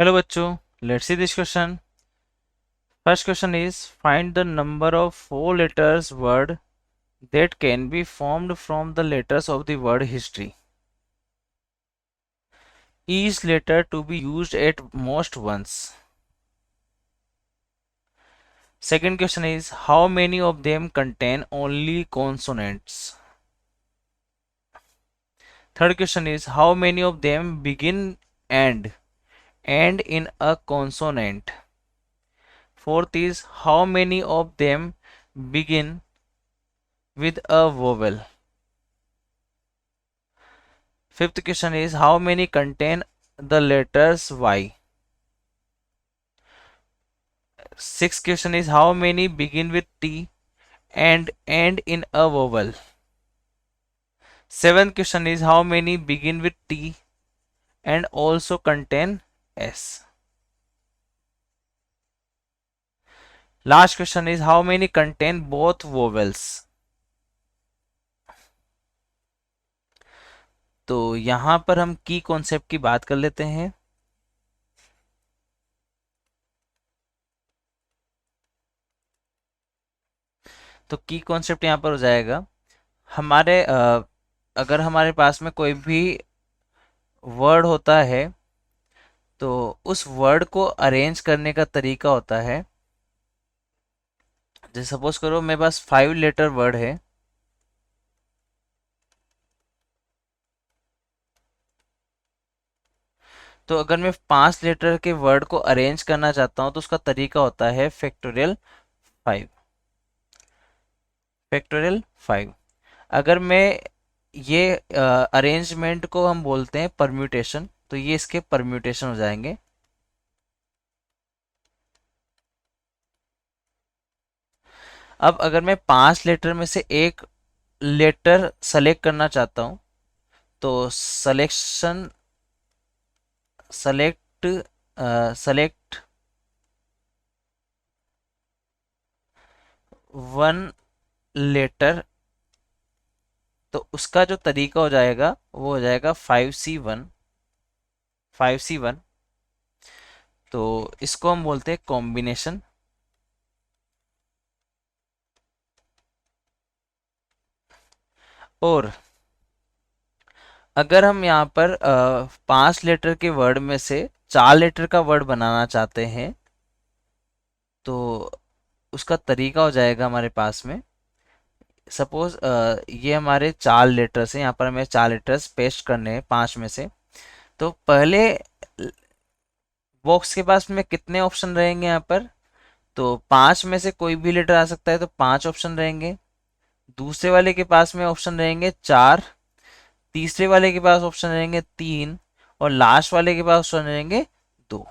Hello bachcho, let's see this question. First question is find the number of four letters word that can be formed from the letters of the word history. Each letter to be used at most once. Second question is how many of them contain only consonants. Third question is how many of them begin and end in a consonant. Fourth is how many of them begin with a vowel. Fifth question is how many contain the letters Y. Sixth question is how many begin with T and end in a vowel. Seventh question is how many begin with T and also contain S. Last question is how many contain both vowels. तो यहां पर हम की concept की बात कर लेते हैं। तो की कॉन्सेप्ट यहां पर हो जाएगा हमारे अगर हमारे पास में कोई भी वर्ड होता है तो उस वर्ड को अरेंज करने का तरीका होता है। जैसे सपोज करो मेरे पास 5 लेटर वर्ड है तो अगर मैं 5 लेटर के वर्ड को अरेंज करना चाहता हूं तो उसका तरीका होता है फैक्टोरियल 5। फैक्टोरियल 5 अगर मैं ये अरेंजमेंट को हम बोलते हैं परम्यूटेशन तो ये इसके परम्यूटेशन हो जाएंगे। अब अगर मैं 5 लेटर में से एक लेटर सेलेक्ट करना चाहता हूं तो selection select select one letter तो उसका जो तरीका हो जाएगा वो हो जाएगा 5C1 5C1। तो इसको हम बोलते हैं कॉम्बिनेशन। और अगर हम यहाँ पर 5 लेटर के वर्ड में से 4 लेटर का वर्ड बनाना चाहते हैं तो उसका तरीका हो जाएगा हमारे पास में सपोज ये हमारे 4 लेटर्स हैं। यहाँ पर हमें 4 लेटर्स पेस्ट करने हैं 5 में से। तो पहले बॉक्स के पास में कितने ऑप्शन रहेंगे यहाँ पर तो 5 में से कोई भी लेटर आ सकता है तो 5 ऑप्शन रहेंगे। दूसरे वाले के पास में ऑप्शन रहेंगे 4। तीसरे वाले के पास ऑप्शन रहेंगे 3 और लास्ट वाले के पास ऑप्शन रहेंगे 2।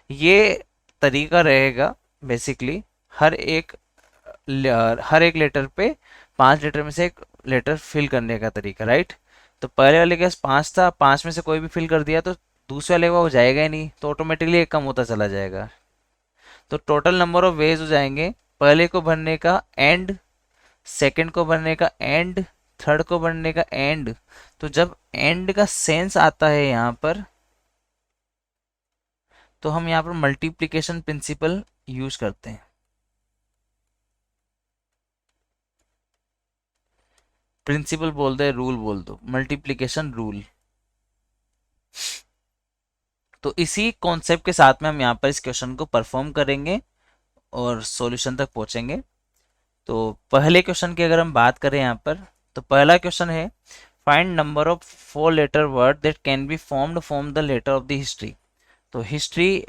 ये तरीका रहेगा बेसिकली हर एक लेटर पे 5 लेटर में से एक लेटर फिल करने का तरीका राइट। तो पहले वाले के पास 5 था 5 में से कोई भी फिल कर दिया तो दूसरे वाले का हो जाएगा ही नहीं तो ऑटोमेटिकली एक कम होता चला जाएगा। तो टोटल नंबर ऑफ वेज हो जाएंगे पहले को भरने का एंड, सेकंड को भरने का एंड, थर्ड को भरने का एंड। तो जब एंड का सेंस आता है यहाँ पर तो हम यहाँ पर मल्टीप्लिकेशन प्रिंसिपल यूज करते हैं। प्रिंसिपल बोल दे रूल बोल दो मल्टीप्लिकेशन रूल। तो इसी कॉन्सेप्ट के साथ में हम यहाँ पर इस क्वेश्चन को परफॉर्म करेंगे और सॉल्यूशन तक पहुंचेंगे। तो पहले क्वेश्चन की अगर हम बात करें यहाँ पर तो पहला क्वेश्चन है find number of 4 letter word that can be formed from the letter of the history. तो हिस्ट्री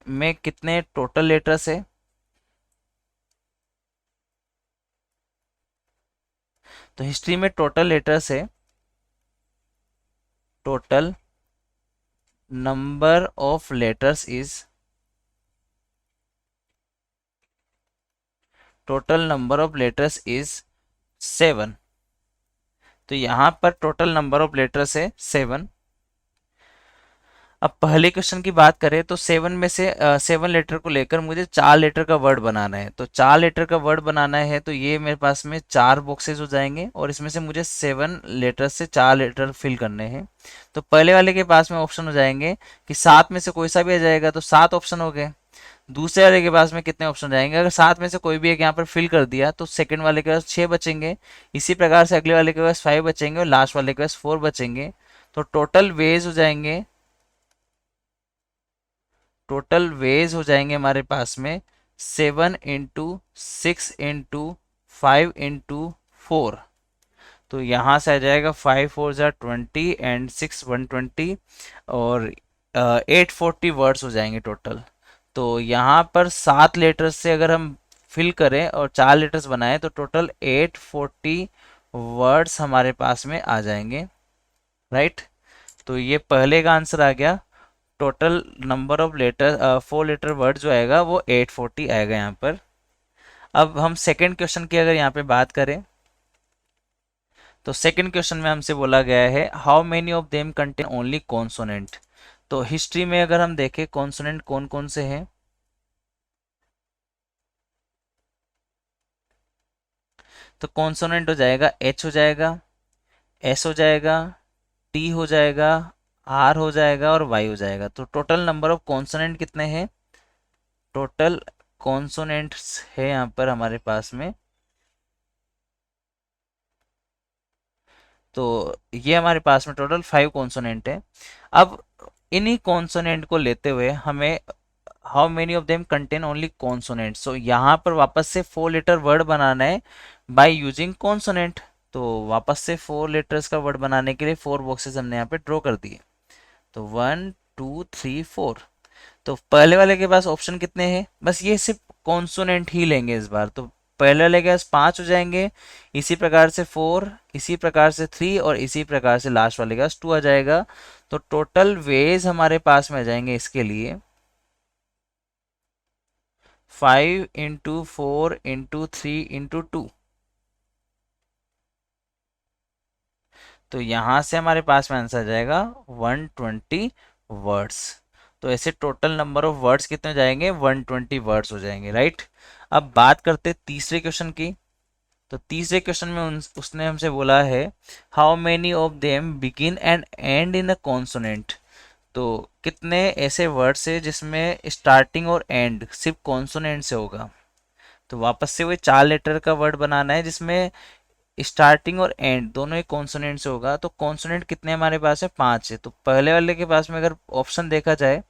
में कितने टोटल लेटर्स है तो हिस्ट्री में टोटल लेटर्स है total number of letters is total number of letters is 7। तो यहां पर टोटल नंबर ऑफ लेटर्स है 7। अब पहले क्वेश्चन की बात करें तो 7 लेटर को लेकर मुझे 4 लेटर का वर्ड बनाना है। तो 4 लेटर का वर्ड बनाना है तो ये मेरे पास में 4 बॉक्सेस हो जाएंगे और इसमें से मुझे 7 लेटर से 4 लेटर फिल करने हैं। तो पहले वाले के पास में ऑप्शन हो जाएंगे कि 7 में से कोई सा भी आ जाएगा, तो 7 ऑप्शन हो गए। दूसरे वाले के पास में कितने ऑप्शन जाएंगे, अगर 7 में से कोई भी एक यहाँ पर फिल कर दिया तो सेकंड वाले के पास 6 बचेंगे। इसी प्रकार से अगले वाले के पास 5 बचेंगे और लास्ट वाले के पास 4 बचेंगे। तो टोटल वेज हो जाएंगे हमारे पास में 7 इंटू 6 इंटू 5 इंटू 4। तो यहाँ से आ जाएगा 5 4 ज़ा 20 एंड 6 120 और 840 वर्ड्स हो जाएंगे टोटल। तो यहाँ पर 7 लेटर्स से अगर हम फिल करें और 4 लेटर्स बनाए तो टोटल 840 वर्ड्स हमारे पास में आ जाएंगे, राइट। तो ये पहले का आंसर आ गया। Total number of letter 4 letter word जो आएगा वो 840 आएगा यहाँ पर। अब हम सेकंड क्वेश्चन की अगर यहाँ पे बात करें तो सेकंड क्वेश्चन में हमसे बोला गया है how many of them contain only consonant. तो हिस्ट्री में अगर हम देखें कॉन्सोनेंट कौन कौन से हैं, तो कॉन्सोनेंट हो जाएगा एच हो जाएगा, एस हो जाएगा, टी हो जाएगा, आर हो जाएगा और वाई हो जाएगा। तो टोटल नंबर ऑफ कॉन्सोनेंट कितने हैं, टोटल कॉन्सोनेंट्स है यहाँ पर हमारे पास में, तो ये हमारे पास में टोटल 5 कॉन्सोनेंट है। अब इन्हीं कॉन्सोनेंट को लेते हुए हमें how many of them contain only consonant, so यहाँ पर वापस से 4 लेटर वर्ड बनाना है बाय यूजिंग कॉन्सोनेंट। तो वापस से 4 लेटर्स का वर्ड बनाने के लिए 4 बॉक्सेस हमने यहाँ पे ड्रॉ कर दिए। तो 1 2 3 4। तो पहले वाले के पास ऑप्शन कितने हैं, बस ये सिर्फ कॉन्सोनेंट ही लेंगे इस बार। तो पहले वाले के पास 5 हो जाएंगे, इसी प्रकार से 4, इसी प्रकार से 3 और इसी प्रकार से लास्ट वाले के पास 2 आ जाएगा। तो टोटल वेज हमारे पास में आ जाएंगे इसके लिए 5 इंटू 4 इंटू 3 इंटू 2। तो यहाँ से हमारे पास में आंसर आ जाएगा 120 वर्ड्स। तो ऐसे टोटल नंबर ऑफ वर्ड्स कितने हो जाएंगे, 120 वर्ड्स हो जाएंगे, राइट। अब बात करते तीसरे क्वेश्चन की। तो तीसरे क्वेश्चन में उसने हमसे बोला है how many of them begin and and in a consonant. तो कितने ऐसे वर्ड्स है जिसमें स्टार्टिंग और एंड सिर्फ कॉन्सोनेंट से होगा। तो वापस से वही 4 लेटर का वर्ड बनाना है जिसमें स्टार्टिंग और एंड दोनों ही कॉन्सोनेंट से होगा। तो कॉन्सोनेंट कितने हमारे पास है, 5 है। तो पहले वाले के पास में अगर ऑप्शन देखा जाए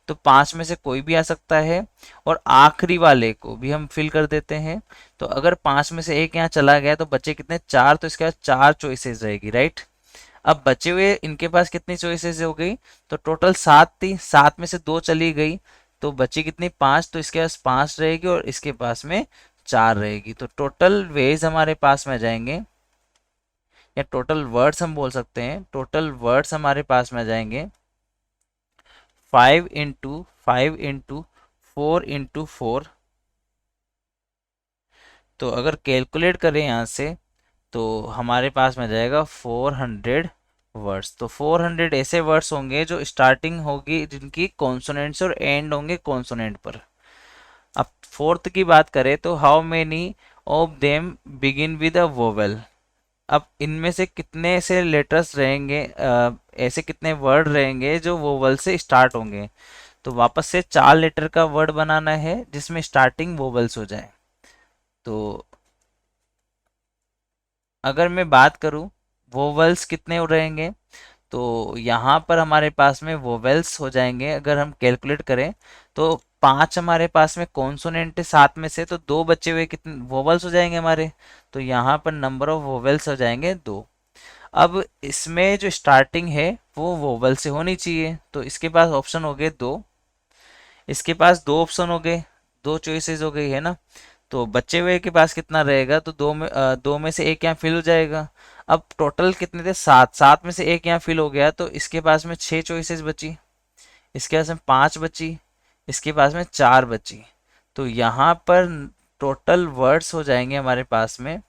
तो 5 में से कोई भी आ सकता है और आखिरी वाले को भी हम फिल कर देते हैं। तो अगर 5 में से एक यहाँ चला गया तो बचे कितने, 4। तो इसके बाद 4 चॉइसेस रहेगी, राइट। अब बचे हुए इनके पास कितनी चॉइसेस हो गई, तो टोटल 7 थी, 7 में से 2 चली गई तो बची कितनी, 5। तो इसके पास 5 रहेगी और इसके पास में 4 रहेगी। तो टोटल वेज हमारे पास में आ जाएंगे या टोटल वर्ड्स हम बोल सकते हैं, टोटल वर्ड्स हमारे पास में आ जाएंगे 5 इंटू 4 तो अगर कैलकुलेट करें यहाँ से तो हमारे पास में जाएगा 400 वर्ड्स। तो 400 ऐसे वर्ड्स होंगे जो स्टार्टिंग होगी जिनकी कॉन्सोनेंट से और एंड होंगे कॉन्सोनेंट पर। अब फोर्थ की बात करें तो how many of them begin with a vowel. अब इनमें से कितने ऐसे लेटर्स रहेंगे, ऐसे कितने वर्ड रहेंगे जो वोवेल से स्टार्ट होंगे। तो वापस से 4 लेटर का वर्ड बनाना है जिसमें स्टार्टिंग वोवेल्स हो जाए। तो अगर मैं बात करूं वोवेल्स कितने रहेंगे, तो यहाँ पर हमारे पास में वोवेल्स हो जाएंगे अगर हम कैलकुलेट करें तो 5 हमारे पास में कॉन्सोनेंट है 7 में से, तो 2 बचे हुए कितने वोवेल्स हो जाएंगे हमारे। तो यहाँ पर नंबर ऑफ वोवेल्स हो जाएंगे 2। अब इसमें जो स्टार्टिंग है वो वोवेल से होनी चाहिए, तो इसके पास ऑप्शन हो गए 2, इसके पास 2 ऑप्शन हो गए, 2 चॉइसेस हो गई है ना। तो बचे हुए के पास कितना रहेगा, तो 2 में से एक यहाँ फिल हो जाएगा। अब टोटल कितने थे, 7, 7 में से एक यहाँ फिल हो गया तो इसके पास में 6 चॉइसेस बची, इसके पास में 5 बची, इसके पास में 4 बची। तो यहाँ पर टोटल वर्ड्स हो जाएंगे हमारे पास में,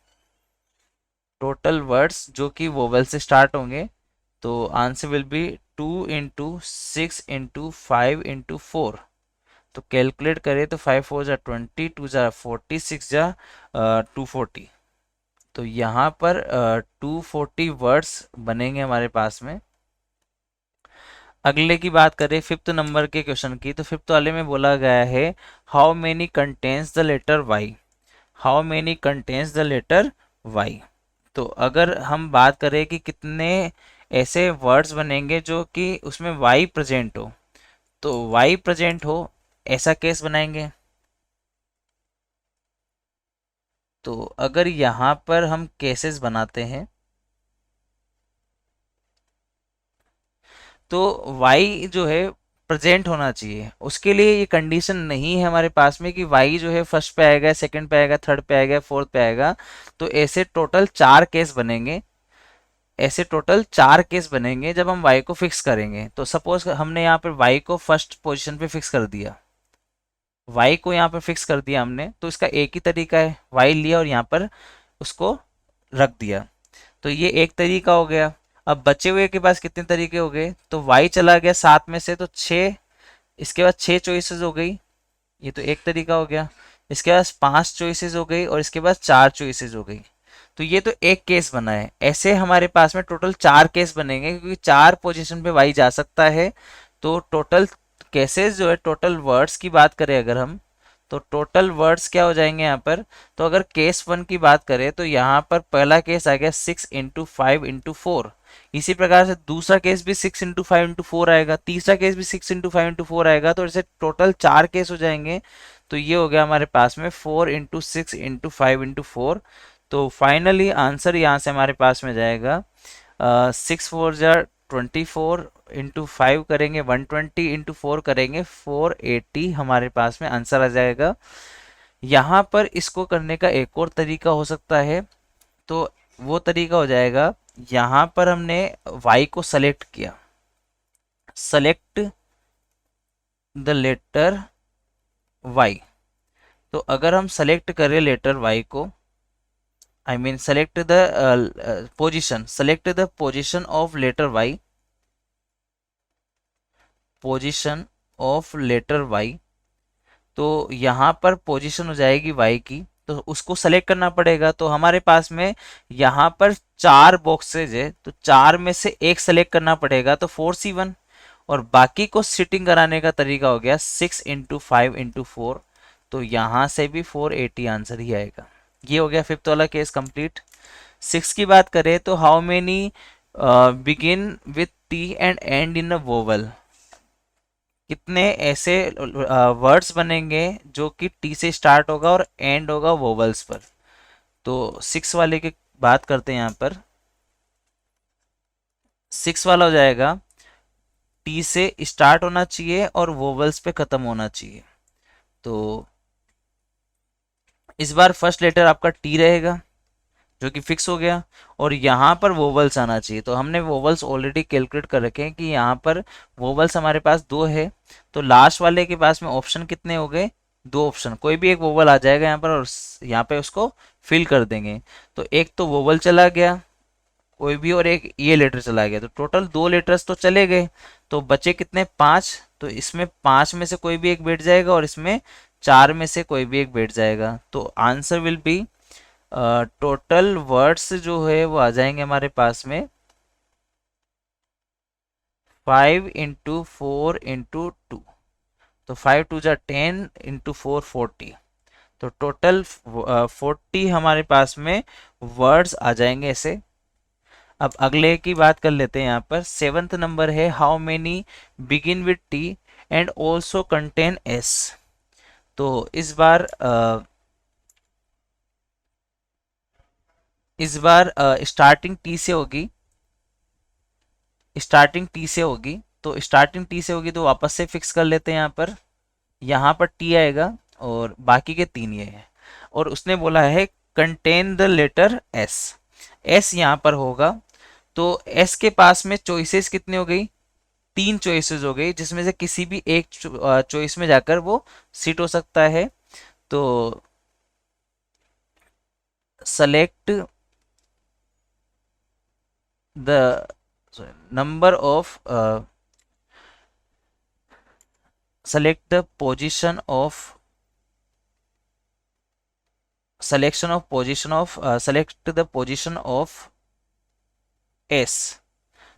टोटल वर्ड्स जो कि वोवेल से स्टार्ट होंगे। तो आंसर विल बी 2 × 6 × 5 × 4, तो कैलकुलेट करें तो 5 4 = 20, 2 × 4 = 40, 6 × 2 = तो यहाँ पर 240 वर्ड्स बनेंगे हमारे पास में। अगले की बात करें फिफ्थ नंबर के क्वेश्चन की, तो फिफ्थ वाले में बोला गया है how many contains the letter Y, how many contains the letter Y. तो अगर हम बात करें कि कितने ऐसे वर्ड्स बनेंगे जो कि उसमें वाई प्रेजेंट हो, तो वाई प्रेजेंट हो ऐसा केस बनाएंगे। तो अगर यहाँ पर हम केसेस बनाते हैं तो y जो है प्रेजेंट होना चाहिए, उसके लिए ये कंडीशन नहीं है हमारे पास में कि y जो है फर्स्ट पे आएगा, सेकंड पे आएगा, थर्ड पे आएगा, फोर्थ पे आएगा। तो ऐसे टोटल 4 केस बनेंगे, ऐसे टोटल 4 केस बनेंगे जब हम y को फिक्स करेंगे। तो सपोज हमने यहाँ पर y को फर्स्ट पोजीशन पे फिक्स कर दिया, y को यहाँ पर फिक्स कर दिया हमने, तो इसका एक ही तरीका है, y लिया और यहाँ पर उसको रख दिया। तो ये एक तरीका हो गया। अब बचे हुए के पास कितने तरीके हो गए, तो y चला गया 7 में से तो 6, इसके बाद 6 चॉइसेस हो गई, ये तो एक तरीका हो गया। इसके बाद 5 चॉइसेस हो गई और इसके बाद 4 चॉइसेस हो गई। तो ये तो एक केस बना है। ऐसे हमारे पास में टोटल 4 केस बनेंगे क्योंकि 4 पोजीशन पे y जा सकता है। तो टोटल केसेस जो है, टोटल वर्ड्स की बात करें अगर हम, तो टोटल वर्ड्स क्या हो जाएंगे यहाँ पर। तो अगर केस 1 की बात करें तो यहाँ पर पहला केस आ गया 6 × 5 × 4, इसी प्रकार से दूसरा केस भी 6 × 5 × 4 आएगा, तीसरा केस भी 6 × 5 × 4 आएगा। तो ऐसे टोटल 4 केस हो जाएंगे। तो ये हो गया हमारे पास में 4 × 6 × 5 × 4। तो फाइनली आंसर यहाँ से हमारे पास में जाएगा 6 4 = 24, इंटू 5 करेंगे 120, इंटू 4 करेंगे 480, हमारे पास में आंसर आ जाएगा। यहाँ पर इसको करने का एक और तरीका हो सकता है, तो वो तरीका हो जाएगा, यहाँ पर हमने y को सेलेक्ट किया, सेलेक्ट द लेटर y। तो अगर हम सेलेक्ट करें लेटर y को, I mean select the position, select the position of letter y, position of letter y, तो यहाँ पर पोजीशन हो जाएगी y की, तो उसको सेलेक्ट करना पड़ेगा। तो हमारे पास में यहाँ पर 4 बॉक्सेज है, तो 4 में से एक सेलेक्ट करना पड़ेगा, तो 4C1, और बाकी को सिटिंग कराने का तरीका हो गया 6 × 5 × 4। तो यहाँ से भी 480 आंसर ही आएगा। ये हो गया फिफ्थ वाला केस कंप्लीट। सिक्स की बात करें तो how many begin with T and and in a vowel, कितने ऐसे वर्ड्स बनेंगे जो कि टी से स्टार्ट होगा और एंड होगा वोवल्स पर। तो 6 वाले की बात करते हैं। यहाँ पर 6 वाला हो जाएगा टी से स्टार्ट होना चाहिए और वोवल्स पे खत्म होना चाहिए। तो इस बार फर्स्ट लेटर आपका टी रहेगा जो कि फिक्स हो गया, और यहाँ पर वोवल्स आना चाहिए। तो हमने वोवल्स ऑलरेडी कैलकुलेट कर रखे हैं कि यहाँ पर वोवल्स हमारे पास 2 है। तो लास्ट वाले के पास में ऑप्शन कितने हो गए, 2 ऑप्शन, कोई भी एक वोवल आ जाएगा यहाँ पर और यहाँ पे उसको फिल कर देंगे। तो एक तो वोवल चला गया कोई भी, और एक ये लेटर चला गया, तो टोटल 2 लेटर्स तो चले गए। तो बचे कितने, 5। तो इसमें 5 में से कोई भी एक बैठ जाएगा और इसमें 4 में से कोई भी एक बैठ जाएगा। तो answer will be, total words जो है वो आ जाएंगे हमारे पास में 5 × 4 × 2, तो 5 2 = 10, × 4 40। तो टोटल 40 हमारे पास में वर्ड्स आ जाएंगे ऐसे। अब अगले की बात कर लेते हैं। यहाँ पर 7th नंबर है how many begin with T and also contain S. तो इस बार स्टार्टिंग टी से होगी, स्टार्टिंग टी से होगी। तो स्टार्टिंग टी से होगी तो वापस से फिक्स कर लेते हैं। यहाँ पर टी आएगा और बाकी के 3 ये है, और उसने बोला है contain the letter S, S यहाँ पर होगा। तो एस के पास में चॉइसेस कितनी हो गई, 3 चॉइसेस हो गई, जिसमें से किसी भी एक चॉइस में जाकर वो सीट हो सकता है। तो select the number of select the position of select the position of s।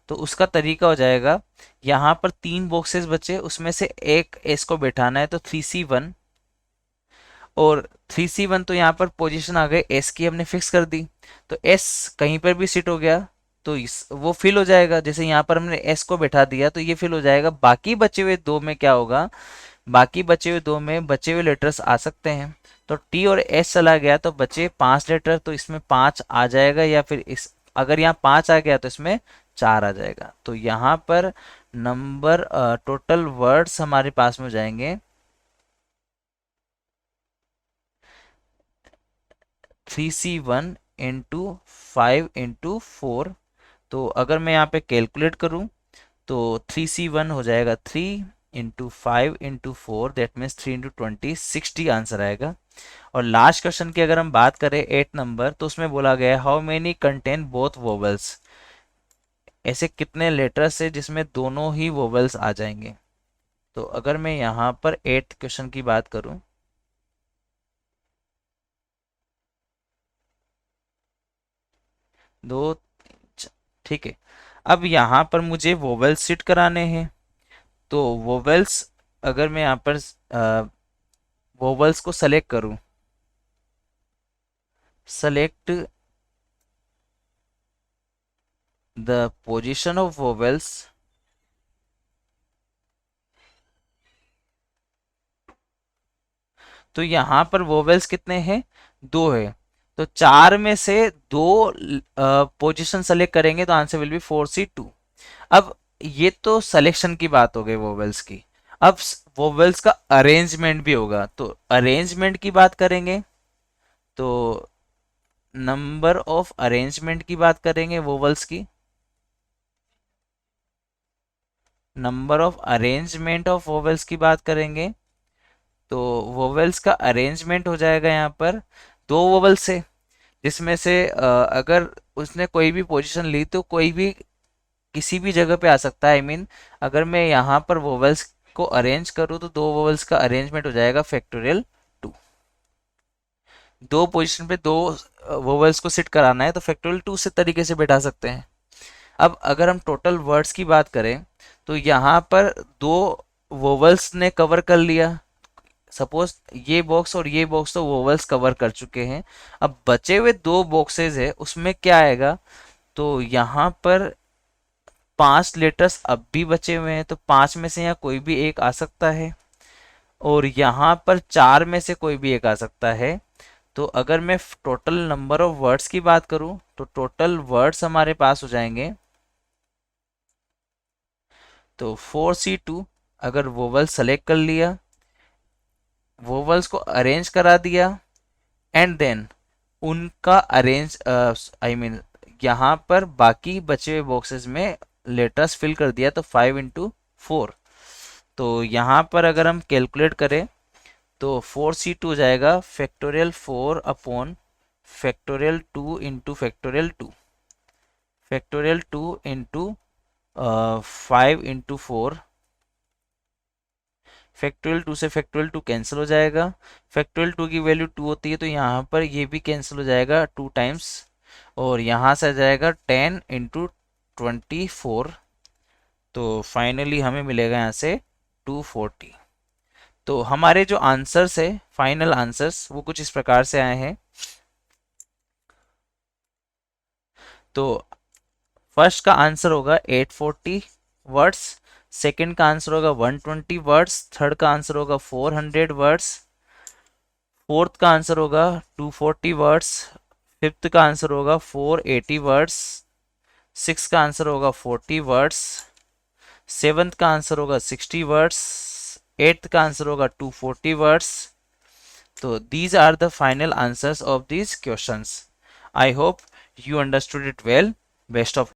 तो उसका तरीका हो जाएगा, यहाँ पर 3 बॉक्सेस बचे, उसमें से एक एस को बैठाना है, तो 3C1। और 3C1 तो यहाँ पर पोजीशन आ गई एस की, हमने फिक्स कर दी, तो एस कहीं पर भी सिट हो गया तो वो फिल हो जाएगा। जैसे यहाँ पर हमने एस को बैठा दिया तो ये फिल हो जाएगा। बाकी बचे हुए दो में क्या होगा, बाकी बचे हुए दो में बचे हुए लेटर्स आ सकते हैं। तो टी और एस चला गया तो बचे 5 लेटर, तो इसमें 5 आ जाएगा, या फिर इस अगर यहाँ 5 आ गया तो इसमें 4 आ जाएगा। तो यहाँ पर नंबर टोटल वर्ड्स हमारे पास में हो जाएंगे 3C1 इंटू 5 इंटू 4। तो अगर मैं यहाँ पे कैलकुलेट करूँ तो 3C1 हो जाएगा 3 into 5 into 4, that means 3 into 20, 60 answer आएगा। और लास्ट क्वेश्चन की अगर हम बात करें 8 नंबर, तो उसमें बोला गया है how many contain both vowels. ऐसे कितने लेटर्स है जिसमें दोनों ही वोवेल्स आ जाएंगे। तो अगर मैं यहाँ पर 8th क्वेश्चन की बात करूँ, दो, ठीक है। अब यहाँ पर मुझे वोवेल्स सेट कराने हैं, तो वोवेल्स अगर मैं यहाँ पर वोवेल्स को सेलेक्ट करूँ, select the position of vowels, तो यहाँ पर वोवेल्स कितने हैं, 2 है। तो 4 में से 2 पोजीशन सेलेक्ट करेंगे तो आंसर विल बी 4C2। अब ये तो सिलेक्शन की बात हो गई वोवेल्स की। अब वोवेल्स का अरेंजमेंट भी होगा, तो अरेंजमेंट की बात करेंगे तो नंबर ऑफ अरेंजमेंट की बात करेंगे वोवेल्स की, number of arrangement of vowels की बात करेंगे तो वोवेल्स का अरेंजमेंट हो जाएगा यहाँ पर 2 वोवेल्स से, जिसमें से अगर उसने कोई भी पोजीशन ली तो कोई भी किसी भी जगह पे आ सकता है। आई मीन अगर मैं यहाँ पर वोवेल्स को अरेंज करूँ तो 2 वोवेल्स का अरेंजमेंट हो जाएगा फैक्टोरियल 2। 2 पोजीशन पे 2 वोवेल्स को सिट कराना है तो फैक्टोरियल 2 से तरीके से बैठा सकते हैं। अब अगर हम टोटल वर्ड्स की बात करें तो यहाँ पर 2 वोवेल्स ने कवर कर लिया, सपोज ये बॉक्स और ये बॉक्स तो वोवेल्स कवर कर चुके हैं। अब बचे हुए 2 बॉक्सेस है, उसमें क्या आएगा, तो यहाँ पर 5 लेटर्स अब भी बचे हुए हैं, तो 5 में से यहाँ कोई भी एक आ सकता है, और यहाँ पर 4 में से कोई भी एक आ सकता है। तो अगर मैं टोटल नंबर ऑफ वर्ड्स की बात करूं तो टोटल वर्ड्स हमारे पास हो जाएंगे, तो 4C2। अगर वोवल सेलेक्ट कर लिया, वोवल्स को अरेंज करा दिया, एंड देन उनका अरेंज आई मीन यहाँ पर बाकी बचे हुए बॉक्सेस में लेटर्स फिल कर दिया, तो 5 इंटू 4। तो यहाँ पर अगर हम कैलकुलेट करें तो 4C2 हो जाएगा factorial 4 upon factorial 2 into factorial 2, factorial 2 into 5 into 4। Factorial 2 से फैक्टोरियल 2 कैंसिल हो जाएगा, फैक्टोरियल 2 की वैल्यू 2 होती है तो यहाँ पर ये भी कैंसिल हो जाएगा 2 टाइम्स, और यहाँ से आ जाएगा 10 इंटू 24। तो फाइनली हमें मिलेगा यहाँ से 240। तो हमारे जो आंसर्स है, फाइनल आंसर्स, वो कुछ इस प्रकार से आए हैं। तो फर्स्ट का आंसर होगा 840 वर्ड्स, सेकंड का आंसर होगा 120 वर्ड्स, थर्ड का आंसर होगा 400 वर्ड्स, फोर्थ का आंसर होगा 240 वर्ड्स, फिफ्थ का आंसर होगा 480 वर्ड्स, सिक्स का आंसर होगा 40 वर्ड्स, सेवन्थ का आंसर होगा 60 वर्ड्स, एट्थ का आंसर होगा 240 वर्ड्स। तो these are the final answers of these questions. I hope you understood it well. Best of